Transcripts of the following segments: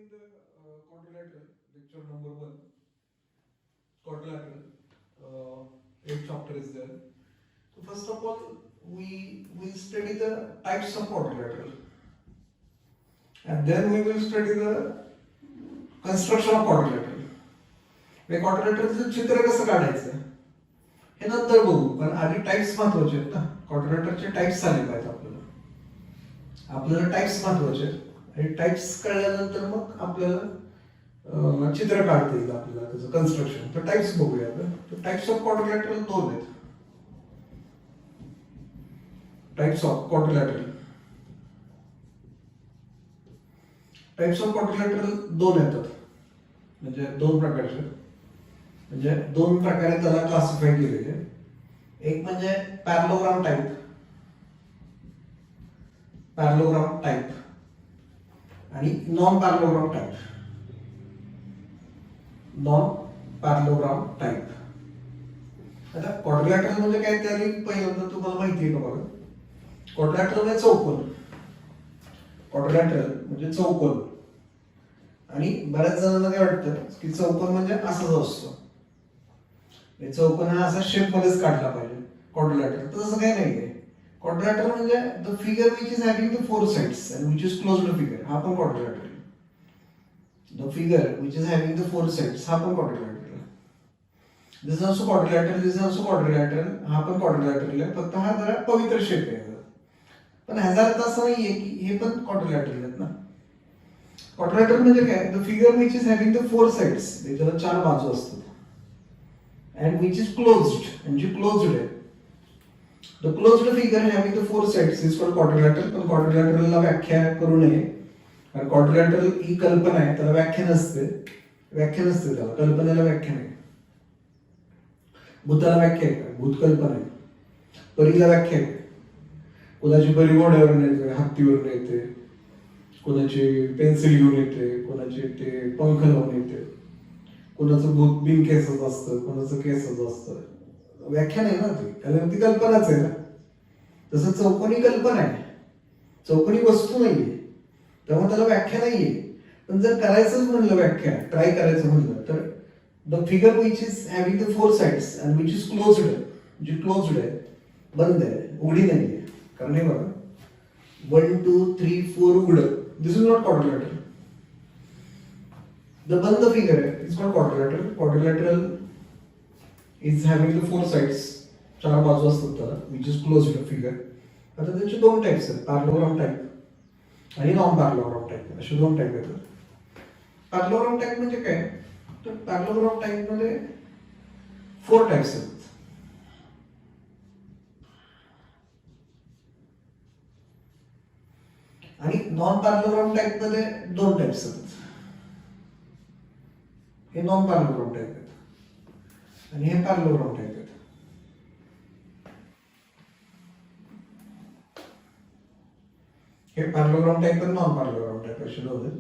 the quadrilateral, lecture number 1, quadrilateral. Eighth chapter is there. So first of all, we will study the types of quadrilateral, and then we will study the construction of quadrilateral. हे quadrilateralचं चित्र कसं काढायचं हे नंतर बघू, पण आधी types महत्वाचे आहेत ना. क्वाड्रिलेटरचे टाइप्स आले पाहिजेत आपल्याला टाइप्स महत्वाचे आहेत. आणि टाइप्स कळल्यानंतर मग आपल्याला चित्र काढता येईल आपल्याला त्याचं कन्स्ट्रक्शन. तर टाइप्स बघूया आपण. तर टाइप्स ऑफ क्वाड्रिलेटरल दोन आहेत. टाइप्स ऑफ क्वाड्रिलेटरल दोन येतात, म्हणजे दोन प्रकारचे, म्हणजे दोन प्रकारे त्याला क्लासिफाय केलेले. एक म्हणजे पॅरलोग्राम टाइप आणि नॉन पॅरलोग्राम टाइप. आता क्वाड्रिलेटरल म्हणजे काय ते पहिल्यांदा तुम्हाला माहिती आहे का बघा. क्वाड्रिलेटरल म्हणजे चौकोन. आणि बऱ्याच जणांना काय वाटतं की चौकोन म्हणजे असंच असतो, चौकोन हा असा शेप मध्येच काढला पाहिजे क्वाड्रिलेटरल. तर तसं काही नाहीये. क्वाड्रिलेटरल म्हणजे the figure which is having the four sides and which is closed figure, हा पण quadrilateral. The figure which is having the four sides, हा पण quadrilateral. This is also quadrilateral, हा पण क्वाड्रिलेटरल आहे. फक्त हा जरा पवित्र शेप आहे. पण ह्याचा अर्थ असं नाहीये की हे पण क्वाड्रिलेटरल आहेत ना. क्वाड्रिलेटरल म्हणजे काय, the figure which is having the four sides, त्याला चार बाजू असतात, and which is closed, and G closed आहे. The closed figure having the four sides is called quadrilateral. पण quadrilateral ला व्याख्या करू नये, कारण quadrilateral ही कल्पना आहे, त्याला व्याख्या नसते त्याला, कल्पनेला व्याख्या नाही. भूताला व्याख्या आहे, भूत कल्पना आहे. परीला व्याख्या आहे, कोणाची परी घोड्यावरून येते, हत्तीवरून येते, कोणाची पेन्सिल घेऊन येते, कोणाची ते पंख लावून येते, कोणाचं भूत बिन केसच असतं, कोणाचं केसच असतं. व्याख्या नाही ना ती, कारण ती कल्पनाच आहे ना. तसं चौकोनी कल्पना आहे, चौकोनी वस्तू नाहीये, त्यामुळे त्याला व्याख्या नाहीये. पण जर करायचंच म्हणलं व्याख्या, ट्राय करायचं म्हणलं तर the figure which is having the four sides and which is closed आहे, जी क्लोज्ड आहे, बंद आहे, उघडी नाहीये. कारण हे बघा 1 2 3 4 उघड, this is not quadrilateral. The band figure is called quadrilateral. Quadrilateral is having the four sides, चार बाजू असतात त्याला, which is closed figure. आता त्याचे दोन टाइप्स आहेत, पॅरलोग्राम टाइप आणि नॉन पॅरलोग्राम टाइप, असे दोन टाइप आहेत. पॅरलोग्राम टाइप म्हणजे काय, तर पॅरलोग्राम टाइप मध्ये फोर टाइप्स आहेत. आणि नॉन पॅरलोग्राम टाइप मध्ये दोन टाइप्स आहेत. हे नॉन पॅरलोग्राम टाइप आहेत आणि हे पॅरलोग्राम टाइप आहेत. हे पॅरलोग्राम टाइप आणि नॉन पॅरलोग्राम टाइप असे दोन आहेत.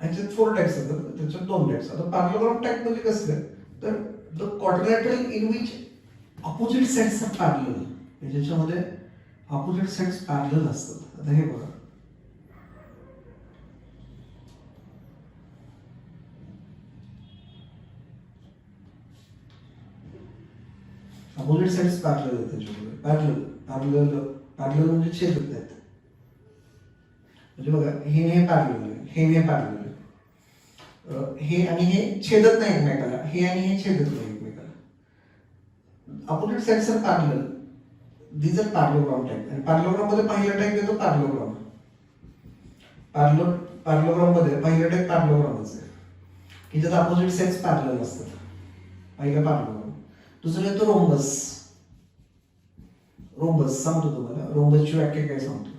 ह्याच्यात फोर टाइप्स आहेत, त्याच्यात दोन टाइप्स. आता पॅरलोग्राम टाइप म्हणजे कसं आहे, तर the quadrilateral in which opposite sides are parallel, ज्याच्यामध्ये ऑपोजिट साइड्स पॅरलल असतात. आता हे बघा, ऑपोजिट साइड्स पॅरलल आहेत त्याच्यामध्ये. पॅरलल म्हणजे छेदत नाहीत. म्हणजे बघा, हे पॅरलल आहे, हे पॅरलल आहे, हे आणि हे छेदत नाही एकमेकाला, हे आणि हे छेदत नाही एकमेकाला. Opposite sides are parallel, these are parallelogram type. आणि पॅरलोग्राम मध्ये पहिला टाइप येतो पॅरलोग्राम. पॅरलोग्राम मध्ये पहिला टाइप पॅरलोग्रामच आहे, की ज्यात ऑपोजिट साइड्स पॅरलल असतात, पहिला पॅरलोग्राम. दुसरं येतो रोम्बस. सांगतो तुम्हाला रोम्बसची व्याख्या काय सांगतो.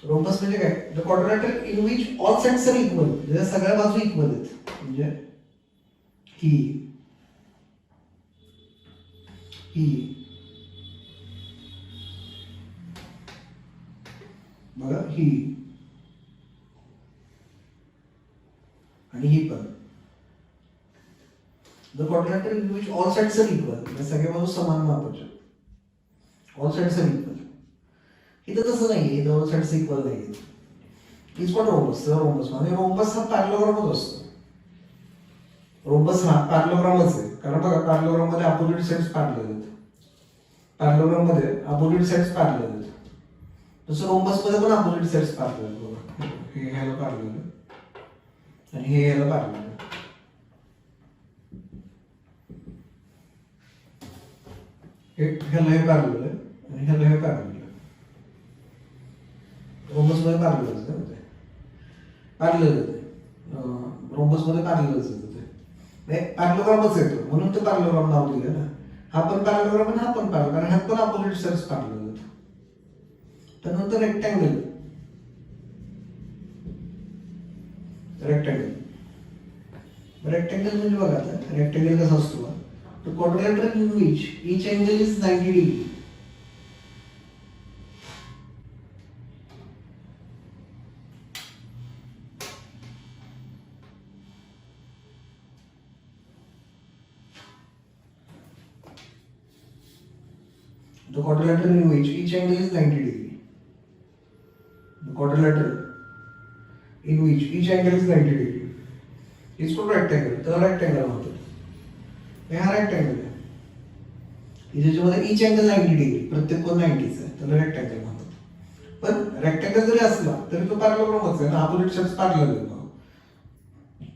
रोम्बस म्हणजे काय, the quadrilateral in which all sides are equal, म्हणजे सगळ्या बाजू इक्वल आहेत. म्हणजे ही बघा, ही आणि ही पण. The quadrilateral in which all sides are equal, सगळ्या बाजू समान मापाच्या, all sides are equal. इथं तसं नाहीये, दोन साइड्स इक्वल नाहीये. Is called rhombus. रोम्बस म्हणजे रोम्बस हा पॅरलोग्रामच असतो. रोम्बस हा पॅरलोग्रामच आहे, कारण बघा पॅरलोग्राम मध्ये अपोजिट साइड्स पॅरलल आहेत. पॅरलोग्राम मध्ये अपोजिट साइड्स पॅरलल आहेत. तसं रोम्बस मध्ये पण अपोजिट साइड्स पॅरलल आहेत. बघा हे ह्याला पॅरलल आहे आणि हे ह्याला पॅरलल आहे. ह्याला हे पॅरलल आहे आणि ह्याला हे पॅरलल आहे. रोम्बस मध्ये पॅरललच आहे ते. पॅरलल आहे. रोम्बस मध्ये पॅरललच आहे ते. पॅरलोग्रामच येतो म्हणून तो पॅरलोग्राम नाव दिलं ना. हा पण पॅरलोग्राम आणि हा पण पॅरलोग्राम, कारण ह्यात पण अपोजिट साइड्स पॅरलल आहेत. त्यानंतर रेक्टँगल. रेक्टँगल म्हणजे बघा आता रेक्टँगल कसा असतो, तो quadrilateral in which each angle is 90 degree. The quadrilateral in which each angle is 90 degree. The quadrilateral in which each angle is 90 degree is called rectangle. त्याला rectangle म्हणतात. हे हा rectangle आहे. ज्याच्यामध्ये each angle 90 degree, प्रत्येक कोण 90 आहे, त्याला rectangle म्हणतात. पण rectangle जरी असला तरी तो पॅरलोग्रामच आहे ना, अपोजिट साइड्स पॅरलल आहेत.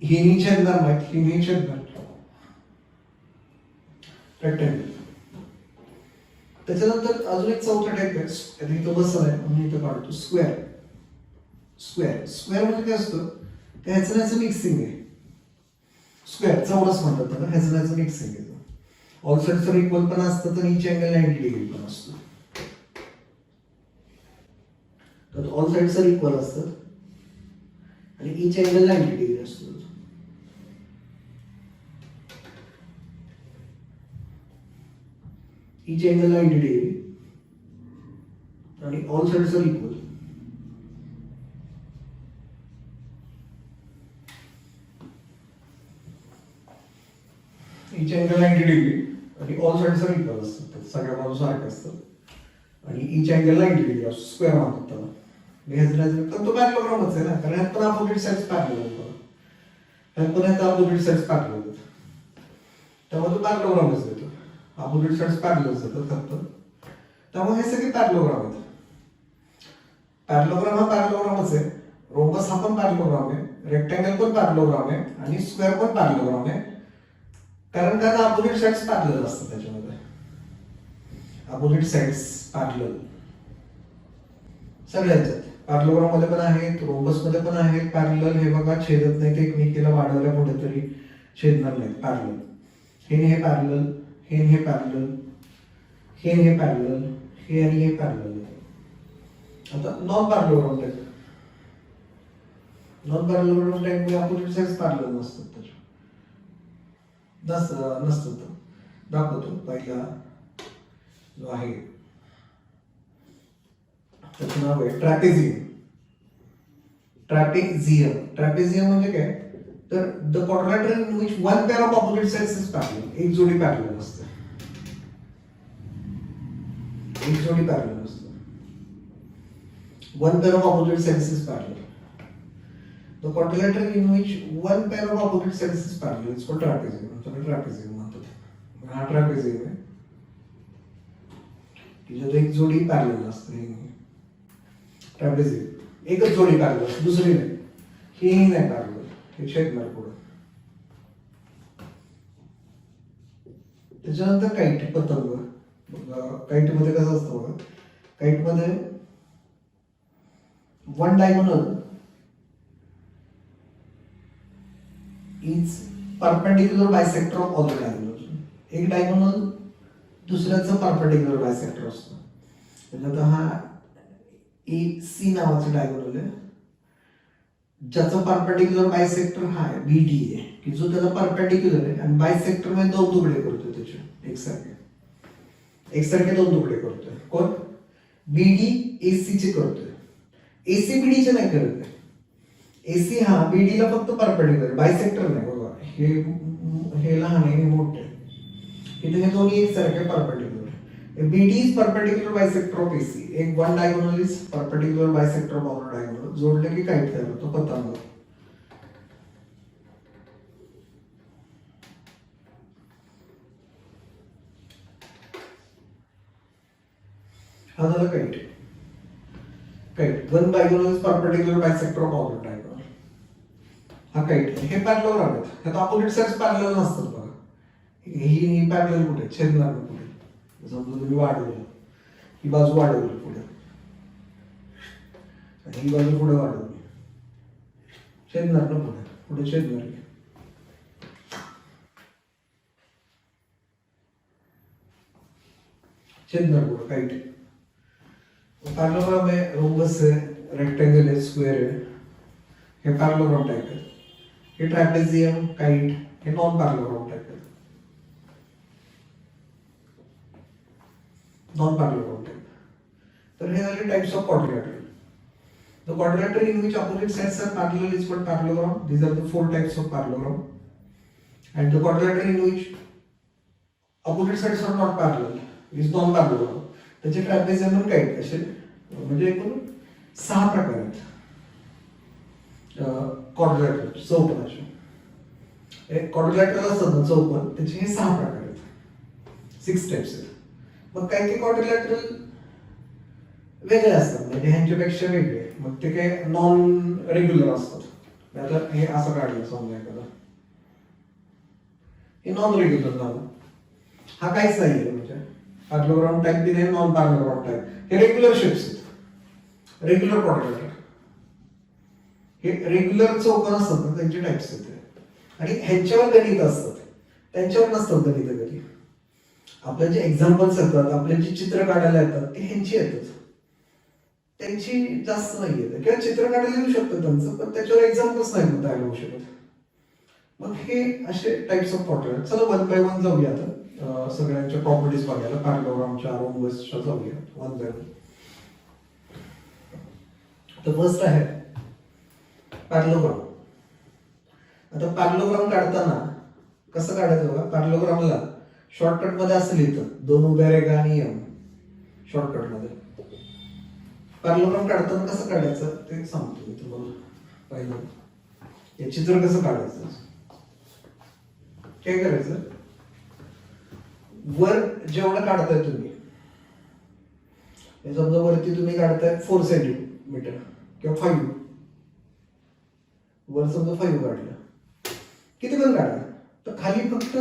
हे नी छेदणार नाहीत, हे नी छेदणार. रेक्टँगल. त्याच्यानंतर अजून एक चौथा टाइप आहे, इथं बसला आहे म्हणून इथं काढतो. स्क्वेअर. स्क्वेअर म्हणजे काय असतं, ते ह्याचं ह्याचं मिक्सिंग आहे. स्क्वेअर चौरस म्हणतात त्याला, ह्याचं ह्याचं मिक्सिंग आहे. ऑल साइड्स तर इक्वल पण असतं तर ईच अँगल 90 डिग्री पण असतो. तर ऑल साइड्स तर इक्वल असतात आणि ईच अँगल 90 डिग्री असतो. each angle 90 degree and all sides are equal. each angle 90 degree आणि all sides are equal असतात, सगळ्या बाजू सारख्या असतात आणि each angle 90 degree असतो. स्क्वेअर म्हणतात त्याला. तर तो पॅरलोग्रामच आहे ना, कारण ह्यात पण अपोजिट साइड्स पॅरलल आहेत. ह्यात अपोजिट साइड्स पॅरलल आहेत, त्यामुळे तो पॅरलोग्रामच येतो. अपोजिट साइड्स पॅरलल असतात फक्त, त्यामुळे हे सगळे पॅरलोग्राम आहेत. पॅरलोग्राम हा पॅरलोग्रामच आहे. रोम्बस हा पण पॅरलोग्राम आहे, रेक्टँगल पण पॅरलोग्राम आहे आणि स्क्वेअर पण पॅरलोग्राम आहे. कारण का अपोजिट साइड्स पॅरलल असतात त्याच्यामध्ये. अपोजिट साइड्स पॅरलल सगळ्यांच्यात. पॅरलोग्राम मध्ये पण आहेत, रोम्बस मध्ये पण आहेत पॅरलल. हे बघा छेदत नाहीत एकमेकीला, वाढवल्या पुढे तरी छेदणार नाहीत. पॅरलल हे पॅरलल, हे पॅरलल, हे पॅरलल, हे आणि हे पॅरलल. आता non parallelogram type. Non parallelogram type मध्ये अपोजिट साइड्स पॅरलल नसतात. नसतात. दाखवतो पहिला जो आहे त्याचं नाव आहे ट्रॅपेझियम. ट्रॅपेझियम म्हणजे काय, तर the quadrilateral in which one pair of opposite sides is parallel. एक जोडी पॅरलल असते. One pair of opposite sides is parallel. The quadrilateral in which one pair of opposite sides is parallel is called trapezium. त्याला trapezium म्हणतात. हा trapezium आहे की ज्यात एक जोडी पॅरलल असते. ट्रॅपेझियम एकच जोडी पॅरलल असते, दुसरी नाही. हेही नाही पॅरलल, हे छेदणार पुढे. त्याच्यानंतर काईट, पतंग. काईट मध्ये कसं असतं बघा, काईट मध्ये one diagonal is perpendicular bisector of all the diagonal. एक डायगोनल दुसऱ्याचं परपेंडिक्युलर बायसेक्टर असतं. म्हणजे हा AC नावाचं डायगोनल आहे, ज्याचा परपेंडिक्युलर बायसेक्टर हा आहे BD आहे, की जो त्याला परपेंडिक्युलर आहे आणि बायसेक्टर मध्ये दोन तुकडे करतोय त्याचे एकसारखे दोन तुकडे करतोय. कोण? BD AC चे करतोय. AC BD चे नाही करत. AC हा BD ला फक्त परपेंडिक्युलर, बायसेक्टर नाही. बघा हे लहान आहे, हे मोठे आहे. इथे हे दोन्ही एकसारखे perpendicular. BD is perpendicular bisector of AC. एक one diagonal is perpendicular bisector of other diagonal, जोडले की काईट तयार होतो पतंग. हा झाला kite. Kite one diagonal is perpendicular bisector of other diagonal. हा काईट. हे पॅरलल आहेत. ह्यात ऑपोजिट साइड्स पॅरलल नसतात बघा. ही पॅरलल कुठे छेदणार कुठे. समजा तुम्ही वाढवलं, ही बाजू वाढवली पुढे आणि ही बाजू पुढे वाढवली, छेदणार ना पुढे, पुढे छेदणार. छेदणार पुढे काईट. पैरेललोग्राम है, रोम्बस है, रेक्टेंगल है, स्क्वायर है. हे पैरेललोग्राम टाइप है. हे ट्रॅपेझियम, काईट हे नॉन पैरेललोग्राम टाइप है. Non parallelogram type. तर हे झाले types of quadrilateral. The quadrilateral in which opposite sides are parallel is called parallelogram. These are the four types of parallelogram. And the quadrilateral in which opposite sides are not parallel is non-parallelogram. त्याचे trapezium आणि kite असे म्हणजे एकूण 6 प्रकार आहेत quadrilateral चौकोनाचे. एक quadrilateral असतात ना चौकोन, त्याचे हे 6 प्रकार आहेत, 6 टाइप्स आहेत. मग काही काही क्वाड्रिलॅटरल वेगळे असतात, म्हणजे ह्यांच्यापेक्षा वेगळे. मग ते काय नॉन रेग्युलर असतात. आता हे असं काढलं समजा एखादा, हे नॉन रेग्युलर झालं. हा काहीच नाहीये, म्हणजे पॅरेललोग्राम टाइप दिले, नॉन पॅरेललोग्राम टाइप. हे रेग्युलर शेप्स आहेत, रेग्युलर क्वाड्रिलॅटरल. हे रेग्युलर चौकोन असतात ना, त्यांचे टाइप्स आहेत. आणि ह्यांच्यावर गणित असतात, त्यांच्यावर नसतात गणित कधी. आपले जे एक्झाम्पल्स येतात, आपले जे चित्र काढायला येतात ते ह्यांची येतात, त्यांची जास्त नाही येत. किंवा चित्र काढायला येऊ शकतं त्यांचं, पण त्याच्यावर एक्झाम्पल्स नाही तयार होऊ शकत. मग हे असे टाइप्स ऑफ क्वाड्रिलॅटरल. चला वन बाय वन जाऊया आता सगळ्यांच्या प्रॉपर्टीज बघायला. पॅरेललोग्रामच्या, रोम्बसच्या जाऊया वन बाय वन. तर फर्स्ट आहे पॅरेललोग्राम. आता पॅरेललोग्राम काढताना कसं काढायचं बघा. पॅरेललोग्रामला शॉर्टकट मध्ये असं लिहितं, 2 उभ्या रेघा आणि एम शॉर्टकट मध्ये. पॅरेललोग्राम काढताना कसं काढायचं ते सांगतो मी तुम्हाला. पहिलं हे चित्र कसं काढायचं. काय करायचं, वर जेवढं काढताय तुम्ही, समजा वरती तुम्ही काढताय 4 सेंटीमीटर किंवा 5, वर समजा 5 काढलं, किती पण काढा, तर खाली फक्त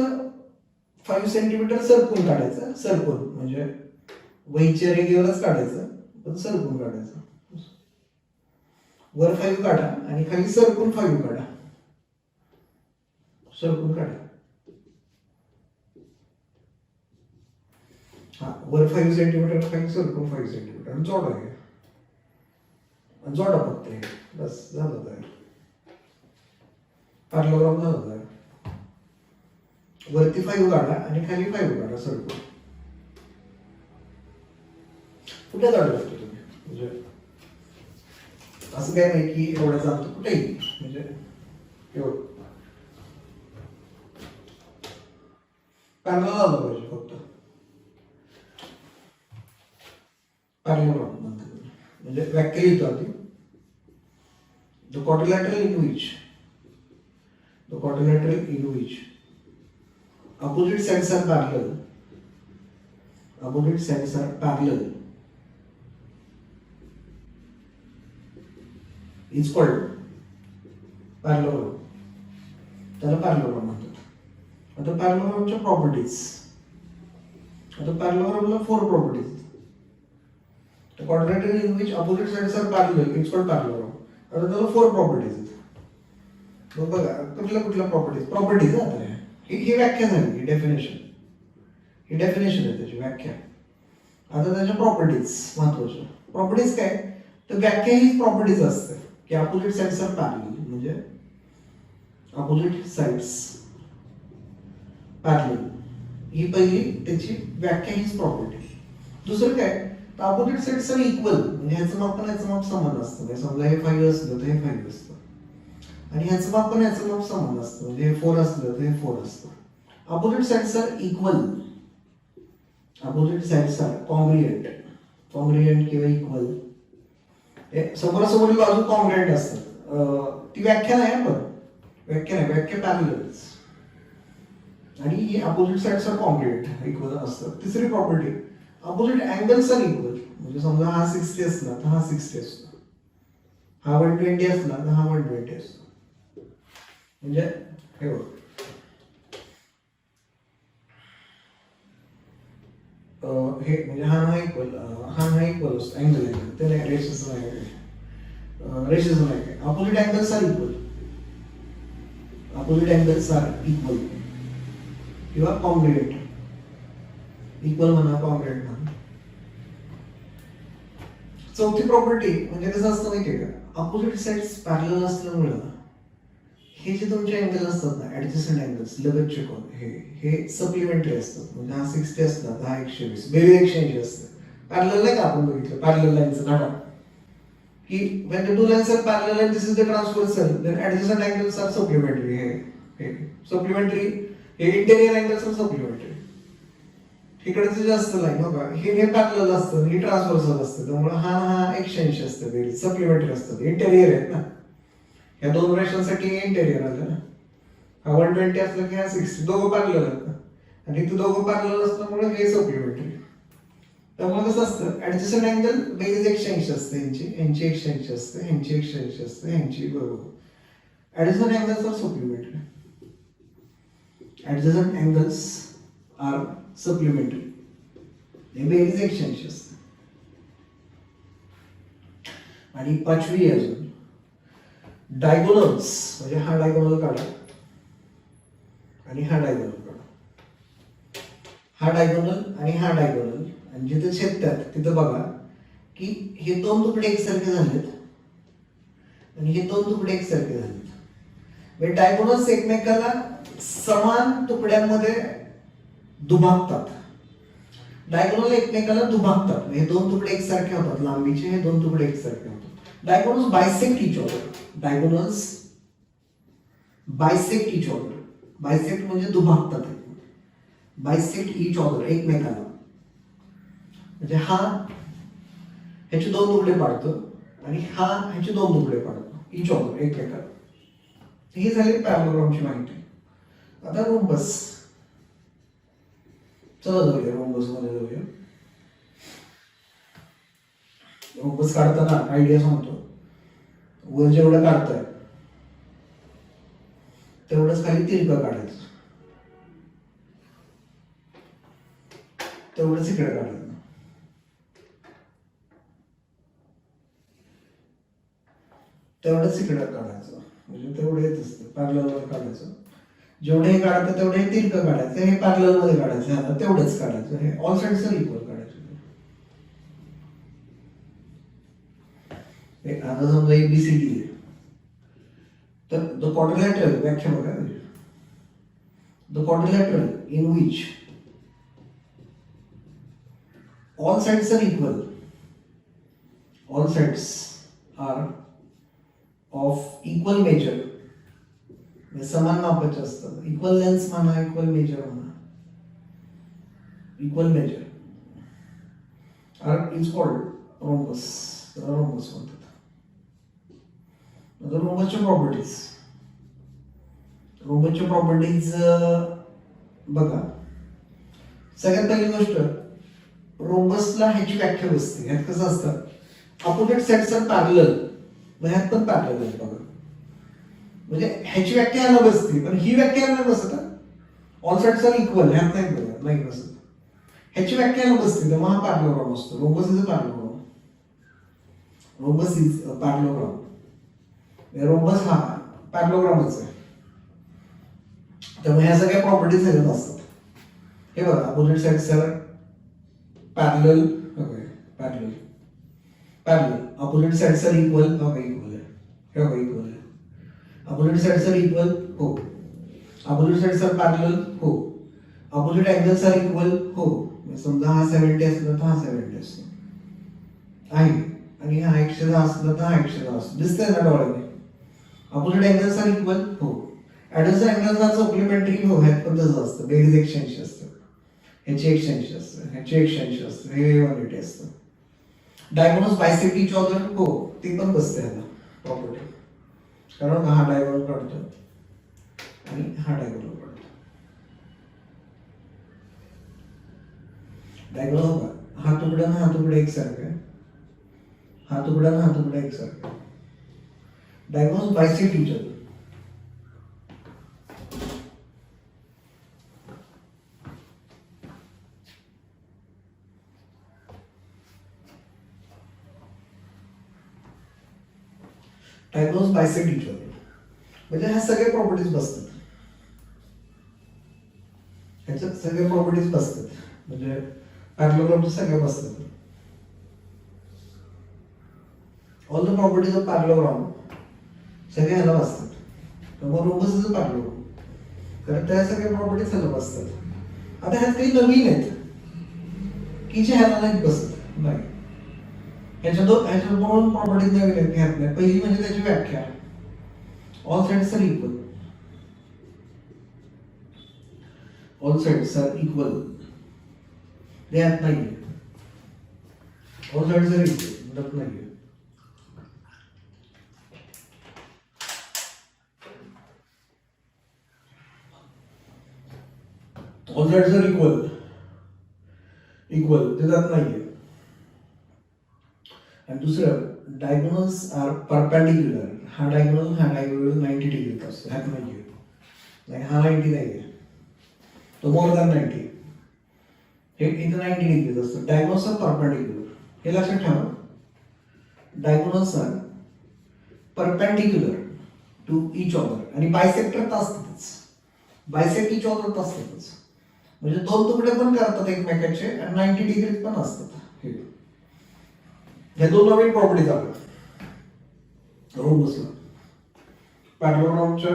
5 सेंटीमीटर सरकून काढायचं. सरकून म्हणजे वहीच्या रेघेवरच काढायचं, पण सरकून काढायचं. वर 5 काढा आणि खाली सरकून 5 काढा. सरकून काढा. हा, वर 5 सेंटीमीटर, खाली सरकून 5 सेंटीमीटर जोडा. जोडा फक्त हे, बस झालं तयार. पॅरेललोग्राम झालं तयार. वरती 5 काढा आणि खाली 5 काढा सरकून. कुठे काढू शकतो तुम्ही, म्हणजे असं काय नाही की एवढं जाणतो, कुठेही म्हणजे एवढं पॅरेलल आलं पाहिजे फक्त. पॅरेललोग्राम म्हणतात, म्हणजे व्याख्या लिहितो आधी. The quadrilateral in which opposite sides are parallel is called parallelogram. त्याला पॅरेललोग्राम म्हणतात. आता पॅरेललोग्रामच्या प्रॉपर्टीज. आता पॅरेललोग्रामला 4 properties. The quadrilateral in which opposite sides are parallel is called parallelogram. आता त्याला 4 प्रॉपर्टीज आहेत. मग बघा कुठल्या प्रॉपर्टीज आता ही व्याख्या झाली, ही डेफिनेशन आहे त्याची व्याख्या. आता त्याच्या प्रॉपर्टीज महत्वाच्या. प्रॉपर्टीज काय, तर व्याख्या ही प्रॉपर्टीज असते की अपोजिट साइड्स आर पॅरलल, म्हणजे अपोजिट साइड्स पॅरलल, ही पहिली त्याची व्याख्या, हीच प्रॉपर्टी. दुसरं काय, तर अपोजिट साइड्स आर इक्वल, म्हणजे ह्याचं माप पण ह्याचं माप समान असतं. म्हणजे समजा हे 5 असलं तर हे 5 असतं, आणि ह्याचं माप पण ह्याचं माप समान असतं. म्हणजे हे 4 असलं तर हे 4 असतं. Opposite sides are equal opposite sides are congruent. Congruent किंवा इक्वल. समोरासमोरील बाजू कॉन्ग्रुएंट असतात. ती व्याख्या नाही पण व्याख्या नाही, व्याख्या पॅरलल्स. आणि ही opposite sides are congruent equal असतात. तिसरी property opposite angles are equal. म्हणजे समजा हा 60 असला तर हा 60 असतो, हा 120 असला तर हा 120 असतो. म्हणजे हे बघ, हे म्हणजे हा ना इक्वल, हा ना इक्वल असतो अँगल आहे ते नाही, रेशेस नाही, रेशेस नाही. Opposite angles are equal. Opposite angles are equal किंवा कॉन्ग्रुएंट. इक्वल म्हणा, कॉन्ग्रुएंट म्हणा. चौथी प्रॉपर्टी म्हणजे कसं असतं माहितीये का, अपोजिट साइड्स पॅरलल असल्यामुळं हे जे तुमचे अँगल असतात ना, ऍडजस्टंट अँगल्स, लगतचे कोन, हे सप्लिमेंटरी असतात. म्हणजे हा 60 असला तर हा 120, बेरीज 180 असते. पॅरलल नाही का आपण बघितलं पॅरलल लाईनचं धडा, की when the two lines are parallel and this is the transversal, then adjacent angles are supplementary. हे supplementary, हे interior angles are supplementary. इकडचे जास्त लाईन बघा, हे पॅरलल असतं, हे ट्रान्सव्हर्सल असतं, त्यामुळे हा 180 असतं, बेरीज सप्लिमेंटरी असतं, इंटेरियर आहेत ना. या दोन रेषांसाठी इंटेरियर आलं ना. हा 120 असलं की हा 60, दोघं पॅरलल आहेत ना. आणि इथं दोघं पॅरलल असल्यामुळे हे सप्लिमेंटरी. त्यामुळे कसं असतं, ऍडजस्टंट अँगल बेरीज 180 असते, यांची 180 असते, यांची 180 असते, यांची बरोबर. Adjacent angles are supplementary. Adjacent angles are supplementary. हे बेरीज 180 असते. आणि पाचवी अजून डायगोनल्स, म्हणजे हा डायगोनल काढा आणि हा डायगोनल काढा. हा डायगोनल आणि हा डायगोनल, आणि जिथे छेदतात तिथं बघा की हे दोन तुकडे एकसारखे झालेत आणि हे दोन तुकडे एकसारखे झालेत. म्हणजे डायगोनल्स एकमेकाला समान तुकड्यांमध्ये दुभागतात. डायगोनल एकमेकाला दुभागतात. हे दोन तुकडे एकसारखे होतात लांबीचे, हे दोन तुकडे एकसारखे होतात. Diagonals bisect each other. Diagonals bisect each other. Bisect म्हणजे दुभागतात. बायसेक्ट इच अदर, एकमेकाला. म्हणजे हा ह्याचे दोन तुकडे पाडतो आणि हा ह्याचे दोन तुकडे पाडतो, इच अदर, एकमेकाला. ही झाली पॅरलोग्रामची माहिती. आता रोम्बस, चला जाऊया रोम्बस मध्ये जाऊया. रोम्बस काढताना आयडिया सांगतो. वर जेवढं काढताय तेवढंच खाली तिरकं काढायचं, तेवढंच इकडे काढायचं, तेवढंच इकडे काढायचं. म्हणजे तेवढं येत असतं पॅरलल मध्ये काढायचं. जेवढे हे काढतं तेवढे हे तिरकं काढायचं, हे पॅरलल मध्ये काढायचं, आता तेवढंच काढायचं. हे ऑल साइड्स इक्वल काढायचं. आता समजा ABCD आहे तर द क्वाड्रिलॅटरल, व्याख्या बघा, the quadrilateral in which all sides are equal, all sides are of equal measure, समान मापाचे असतात. इक्वल लेंथ म्हणा, इक्वल मेजर म्हणा, equal measure are is called rhombus. Rhombus म्हणतात. आता रोम्बसच्या प्रॉपर्टीज, रोम्बसच्या प्रॉपर्टीज बघा. सगळ्यात पहिली गोष्ट, रोम्बसला ह्याची व्याख्या बसते. ह्यात कसं असतं, अपोजिट साइड्स आर पॅरलल, मग ह्यात पण पॅरलल आहे बघा. म्हणजे ह्याची व्याख्या ह्याला बसते, पण ही व्याख्या ह्याला बसत. ऑल साइड्स आर इक्वल ह्यात नाही बघा, नाही बसत. ह्याची व्याख्या ह्याला बसते, तेव्हा हा पॅरलोग्राम असतो. Rhombus is a parallelogram. Rhombus is a parallelogram. Rhombus हा पॅरलोग्रामच आहे. त्यामुळे ह्या सगळ्या प्रॉपर्टीज ह्याच्यात असतात. हे बघा, opposite sides are parallel, okay, parallel, parallel. Opposite sides are equal, okay, equal है, okay, equal है. Opposite sides are equal, हो. Opposite sides are parallel, हो. Opposite angles are equal, हो. समजा हा 70 असला तर हा 70 असतो आहे, आणि हा 110 असला तर हा 110 असतो. दिसतंय ना डोळ्याने. Opposite angles are equal, हो. Adjacent angles are supplementary, हो. ह्यात पण तसं असतं, बेरीज 180 असतं. ह्याची 180 असतं, ह्याची 180 असतं, हे 180 असतं. डायगोनल्स बायसेक्ट इच अदर, हो ती पण बसते ह्याला प्रॉपर्टी, कारण हा डायगोनल काढतो आणि हा डायगोनल काढतो. डायगोनल बघा, हा तुकडा ना हा तुकडा एकसारखा आहे, हा तुकडा ना हा तुकडा एकसारखा आहे. Diagonals bisect each other. Diagonals bisect each other म्हणजे ह्या सगळ्या प्रॉपर्टीज बसतात, ह्याच्यात सगळ्या प्रॉपर्टीज बसतात, म्हणजे पॅरलोग्रामच्या सगळ्या बसतात. All the properties of parallelogram सगळ्या ह्याला बसतात. तर मग रोबस इज अ पॅरलोग्राम, कारण त्या सगळ्या प्रॉपर्टीज ह्याला बसतात. आता ह्यात काही नवीन आहेत की जे ह्याला नाही बसत, नाही. ह्याच्या दोन प्रॉपर्टीज नवीन आहेत ह्यात नाही. पहिली म्हणजे त्याची व्याख्या, all sides are equal, all sides are equal, ते ह्यात नाही. ऑल साइड्स आर इक्वल त्यात नाही. All sides are equal, equal ते त्यात नाहीये. आणि दुसरं डायगोनल्स आर परपेंडिक्युलर, हा डायगोनल 90 डिग्री असतो, ह्यात नाहीये. नाही हा 90 नाहीये, तो मोर दॅन 90, हे इथं 90 डिग्री असतं. डायगोनल्स आर परपेंडिक्युलर, हे लक्षात ठेवा. Diagonals are perpendicular to each other, आणि बायसेक्टर तर असतातच, बायसेक्ट इच अदर तर असतातच, म्हणजे दोन तुकडे पण करतात एकमेकाचे आणि 90 डिग्री पण असतात. हे दोन नवीन प्रॉपर्टीज आपल्या रोबसला पॅरलोग्रामच्या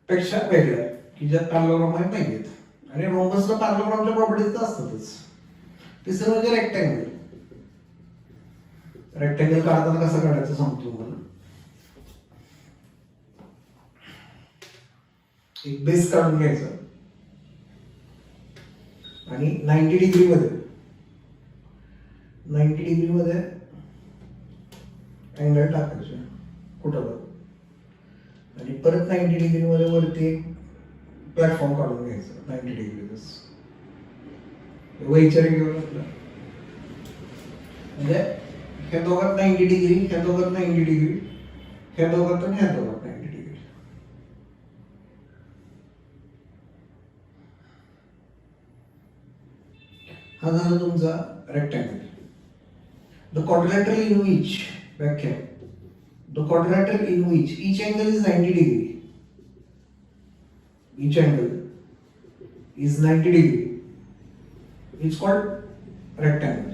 पेक्षा वेगळ्या आहे, की ज्यात पॅरलोग्राम नाही आहेत. आणि रोबसला पॅरलोग्रामच्या प्रॉपर्टीज तर असतातच. तिसरं म्हणजे रेक्टँगल. रेक्टँगल काढताना कसं काढायचं सांगतो तुम्हाला. एक बेस काढून घ्यायचा आणि 90 डिग्री मध्ये अँगल टाकायचे कुठं, आणि परत 90 डिग्री मध्ये वरती एक प्लॅटफॉर्म काढून घ्यायचं 90 डिग्री बस वैचारिक घेऊन आपलं, म्हणजे ह्या दोघात 90 डिग्री, ह्या दोघात 90 डिग्री, ह्या दोघात आणि ह्या दोघात 90 डिग्री. हा झाला तुमचा rectangle. The quadrilateral in which, व्याख्या, the quadrilateral in which each angle is 90 degree, each angle is 90 degree, it's called rectangle.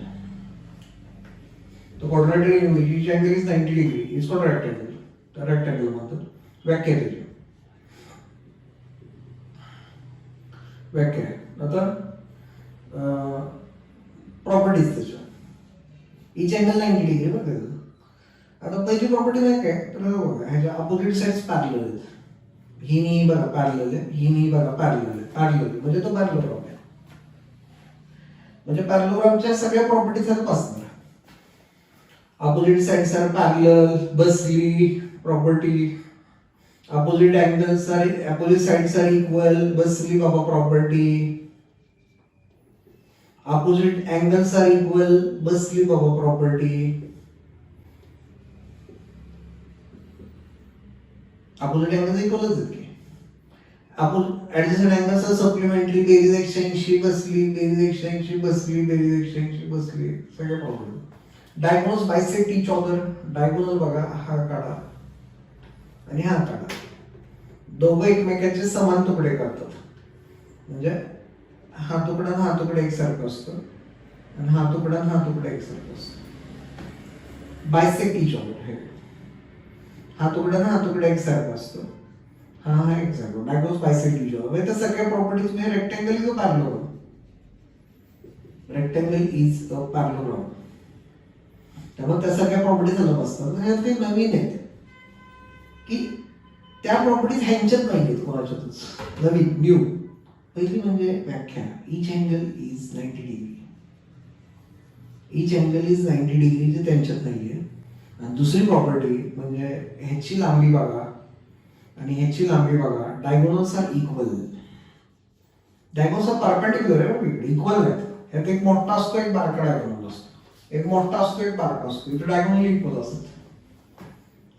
The quadrilateral in which each angle is 90 degree is called rectangle. The rectangle म्हणतात. व्याख्या त्याची, व्याख्या. आता properties त्याच्या, each angle 90 degree बघा. आता पहिली property नाही काय, तर बघा ह्याच्या अपोजिट साइड्स पॅरलल आहेत. ही नी बघा पॅरलल आहे, ही नी बघा पॅरलल आहे. पॅरलल म्हणजे तो पॅरलोग्राम आहे. म्हणजे पॅरलोग्रामच्या सगळ्या प्रॉपर्टीज ह्यात असणार. अपोजिट साइड्स आर पॅरलल, बसली property. Opposite angles are, opposite sides are equal, बसली बाबा property. Opposite angles are equal, बसली बाबा प्रॉपर्टी. Opposite angles equalच आहेत की. Adjacent angles are supplementary, बेरीज 180 बसली, बेरीज 180 बसली, बेरीज 180 बसली, सगळे property. Diagonals bisect each other. Diagonal बघा, हा काढा आणि हा काढा, दोघं एकमेकांचे समान तुकडे करतात. म्हणजे हा तुकडा ना हा तुकडा एकसारखा असतो आणि हा तुकडा ना हा तुकडा एकसारखा असतो. Bisect each other. हे हा तुकडा ना हा तुकडा एकसारखा असतो, हा एकसारखा. Diagonals bisect each other. म्हणजे सगळ्या प्रॉपर्टीज म्हणजे rectangle is a parallelogram. Rectangle is a parallelogram. त्यामुळे त्या सगळ्या प्रॉपर्टीज अलग असतात. ह्यात काही नवीन आहेत की त्या प्रॉपर्टीज ह्यांच्यात नाही आहेत कोणाच्यातच, नवीन न्यू. पहिली म्हणजे व्याख्या, each angle is 90 degree. Each angle is 90 degree जे त्यांच्यात नाहीये. आणि दुसरी प्रॉपर्टी म्हणजे ह्याची लांबी बघा आणि ह्याची लांबी बघा, diagonals are equal. Diagonals are perpendicular आहे इकडे, इक्वल नाहीत. ह्यात एक मोठा असतो, एक बारका डायगोनल असतो. एक मोठा असतो, एक बारका असतो. इथे डायगोनल इक्वल असतात.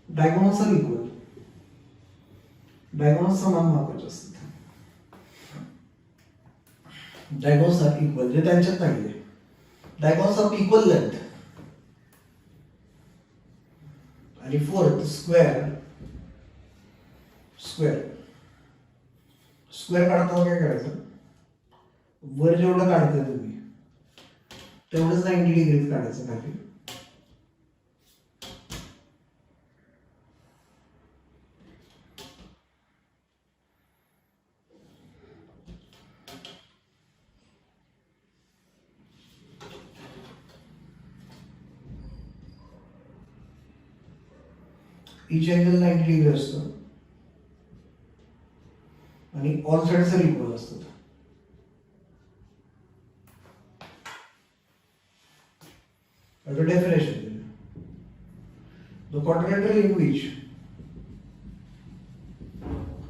Diagonals are equal. डायगोनल्स समान मापाचे असतात. डायगोनल्स आर इक्वल जे त्यांच्यात नाहीये. Diagonals of equal length. आणि फोर्थ स्क्वेअर. स्क्वेअर स्क्वेअर काढताना काय करायचं, वर जेवढं काढताय तुम्ही तेवढंच 90 डिग्रीत काढायचं खाली. इच अँगल 90 डिग्री असतो आणि ऑल साइड्स आर इक्वल असतात. The definition. The quadrilateral in which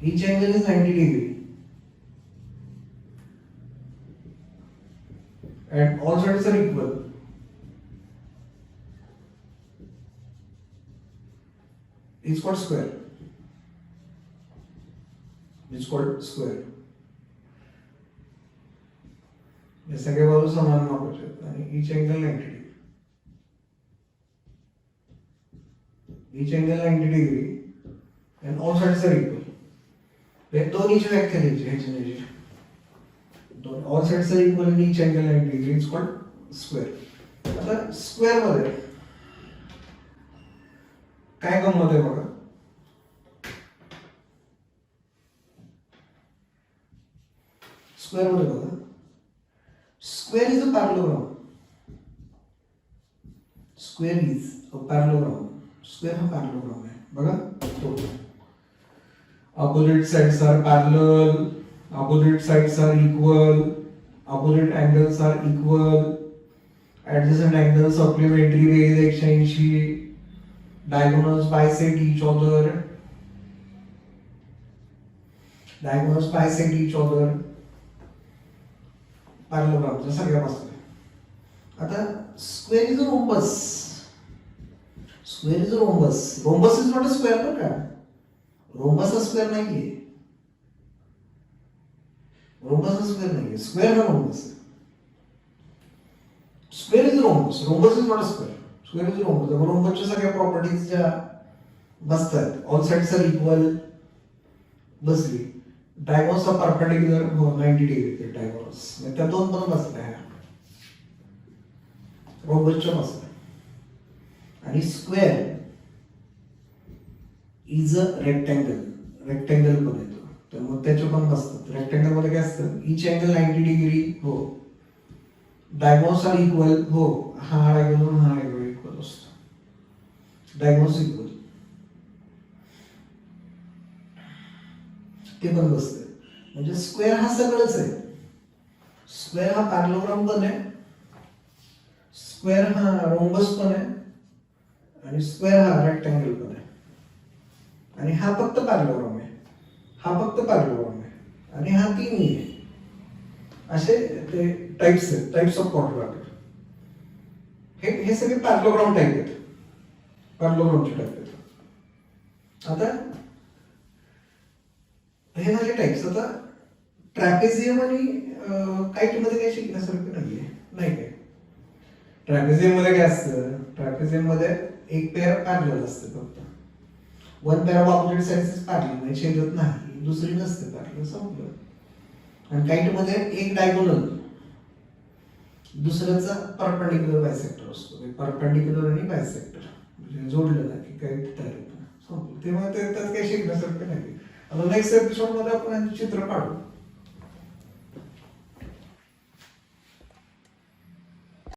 each angle is 90 degree and all sides are equal is called square. It's called square. हे सगळे बाजू समान मापाचे आहेत आणि each angle 90 degree. Each angle 90 degree and all sides are equal. हे दोन्हीची व्याख्या द्यायची ह्याची. All sides are equal and each angle 90 degree is called square. आता स्क्वेअर मध्ये काय गंमत आहे बघा. स्क्वेअर मध्ये बघा, square is a parallelogram. Square is a parallelogram. Square हा पॅरलोग्राम आहे बघा. तो opposite sides are parallel, opposite sides are equal, opposite angles are equal, adjacent angles supplementary ways 180, diagonals bisect each other, diagonals bisect each other. Parallelogram सगळ्या बसतात. आता square is a rhombus. Square is a rhombus. Rhombus is not a square बरं का. Rhombus हा square नाहीये. Rhombus हा square नाहीये. Square हा रोम्बस आहे. Square is rhombus. Rhombus is not a square. Square is rhombus. रोम्बसच्या सगळ्या प्रॉपर्टीज ज्या बसतात, ऑल साइड्स आर इक्वल बसली, डायगोनल्स आर परपेंडिक्युलर 90 डिग्री ते डायगोनल्स त्या दोन पण बसल्या रोम्बसच्या बसल्या. आणि square is a rectangle. Rectangle पण येतो तर मग त्याचे पण बसतात. रेक्टँगल मध्ये काय असतं, इच अँगल 90 डिग्री हो, डायगोनल्स आर इक्वल हो, हा डायगोनल हा डायगोनल इक्वल असतो. डायगोनल्स इक्वल ते पण बसते. म्हणजे स्क्वेअर हा सगळंच आहे. स्क्वेअर हा पॅरलोग्राम पण आहे, स्क्वेअर हा रोम्बस पण आहे आणि स्क्वेअर हा रेक्टँगल पण आहे. आणि हा फक्त पॅरलोग्राम आहे, हा फक्त पॅरलोग्राम आहे आणि हा तिन्ही आहे. असे ते टाइप्स आहेत, टाइप्स ऑफ क्वाड्रिलॅटरल. हे सगळे पॅरलोग्राम टाइप आहेत, पॅरलोग्रामचे टाइप आहेत. आता हे झाले टाइप्स. आता ट्रॅपेझियम आणि काइट मध्ये काही शिकण्यासारखं नाहीये, नाही काय. ट्रॅपेझियम मध्ये काय असतं, ट्रॅपेझियम मध्ये एक पेअर पॅरलल असते फक्त. One pair of opposite sides is parallel, म्हणजे छेदत नाही, दुसरी नसते पॅरलल, संपलं. आणि काइट मध्ये एक डायगोनल दुसऱ्याचा परपेंडिक्युलर बायसेक्टर असतो. परपेंडिक्युलर आणि बायसेक्टर म्हणजे जोडलं ना की काही तयार होतं, संपलं. तेव्हा त्यात काही शिकण्यासारखं नाही. आता नेक्स्ट एपिसोड मध्ये आपण चित्र काढू.